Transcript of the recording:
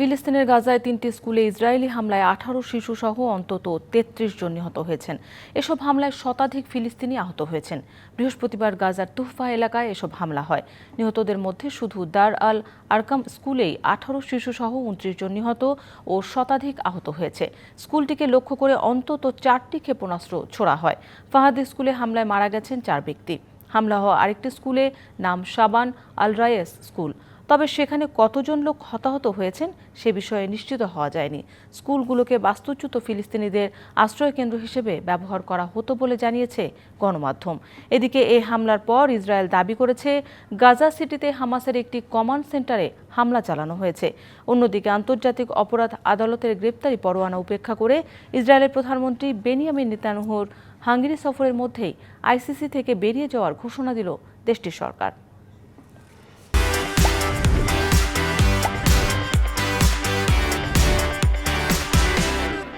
ফিলিস্তিনের গাজায় ৩টি স্কুলে ইসরায়েলি হামলায় ১৮ শিশুসহ অন্তত ৩৩ জন নিহত হয়েছেন। এসব হামলায় শতাধিক ফিলিস্তিনি আহত হয়েছেন। বৃহস্পতিবার গাজার তুহফা এলাকায় এসব হামলা হয়। নিহতদের মধ্যে শুধু দার আল আরকাম স্কুলেই ১৮ শিশুসহ ২৯ জন নিহত ও শতাধিক আহত হয়েছে। স্কুলটিকে লক্ষ্য করে অন্তত ৪টি ক্ষেপণাস্ত্র ছোড়া হয়। ফাহাদ স্কুলে হামলায় মারা গেছেন ৪ ব্যক্তি। হামলা হওয়া আরেকটি স্কুলে নাম শাবান আল রায়েস স্কুল। তবে সেখানে কতজন লোক হতাহত হয়েছেন সে বিষয়ে নিশ্চিত হওয়া যায়নি। স্কুলগুলোকে বাস্তুচ্যুত ফিলিস্তিনিদের আশ্রয়কেন্দ্র হিসেবে ব্যবহার করা হতো বলে জানিয়েছে গণমাধ্যম। এদিকে এই হামলার পর ইসরায়েল দাবি করেছে গাজা সিটিতে হামাসের একটি কমান্ড সেন্টারে হামলা চালানো হয়েছে। অন্যদিকে আন্তর্জাতিক অপরাধ আদালতের গ্রেপ্তারি পরোয়ানা উপেক্ষা করে ইসরায়েলের প্রধানমন্ত্রী বেনিয়ামিন নেতানিয়াহুর হাঙ্গেরি সফরের মধ্যেই আইসিসি থেকে বেরিয়ে যাওয়ার ঘোষণা দিল দেশটির সরকার।